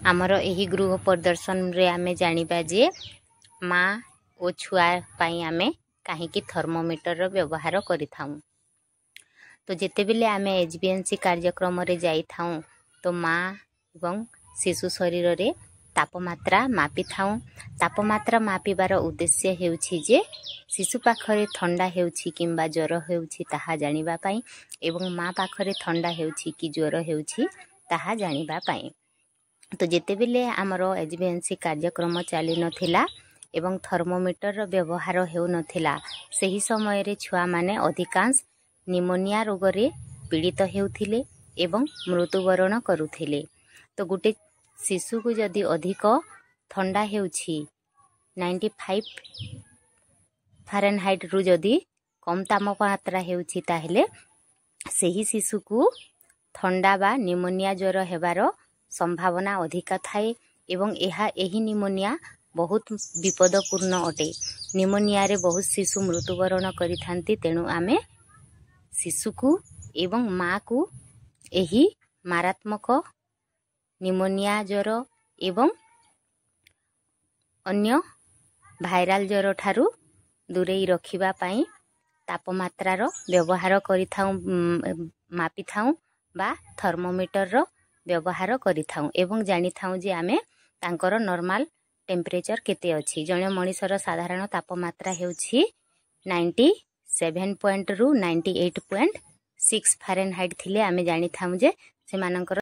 आमर यही गृह प्रदर्शन रे आमे जानिबा जे माँ और छुआ पाई आमे कहीं थर्मोमीटर रो व्यवहार करिथाऊ। तो जेते बेले आमे एचबीएनसी कार्यक्रम रे जाई थाऊ तो माँ एवं शिशु शरीर रे तापमात्रा मापी थाऊ। तापमात्रा मापिबार उद्देश्य हेउछि जे शिशु पाखरे ठंडा हेउछि किंबा ज्वर हेउछि ताहा जानिबा पाई एवं माँ पाखरे ठंडा हेउछि कि ज्वर हेउछि ताहा जानिबा पाई। तो जेते बेले आमर एचबीएनसी कार्यक्रम चली नथिला एवं थर्मोमीटर रो व्यवहार हेउ नथिला सही समय रे छुआ माने अधिकांश निमोनिया रोग रे पीड़ित हेउथिले एवं मृत्युवरण करुथिले। तो गुटे शिशु को जदि अधिक ठंडा हेउछि 95 फारेनहाइट रु जदि कम तापमात्रा हेउछि ताहेले सही शिशु को ठंडा बा निमोनिया ज्वर हेबार संभावना अधिका थाए एवं एही निमोनिया बहुत विपदपूर्ण अटे। निमोनिया रे बहुत शिशु मृत्युवरण करिथांती। तेणु आमे शिशु को एवं माँ को एही मारात्मक निमोनिया ज्वर एवं अन्य भाइराल ज्वर ठारू दूरेई रखिबा पाई तापमात्रा रो व्यवहार करिथाऊ मापिथाऊ बा थर्मोमीटर रो व्यवहार करिथाऊ एवं जानिथाऊ जे आमे तांकर नॉर्मल टेम्परेचर केते अछि। जणे मनिषर साधारण तापमात्रा हेउछि 97 पॉइंट रु 98.6 फारेनहाइट थिले आमे जानिथाऊ जे से मानकर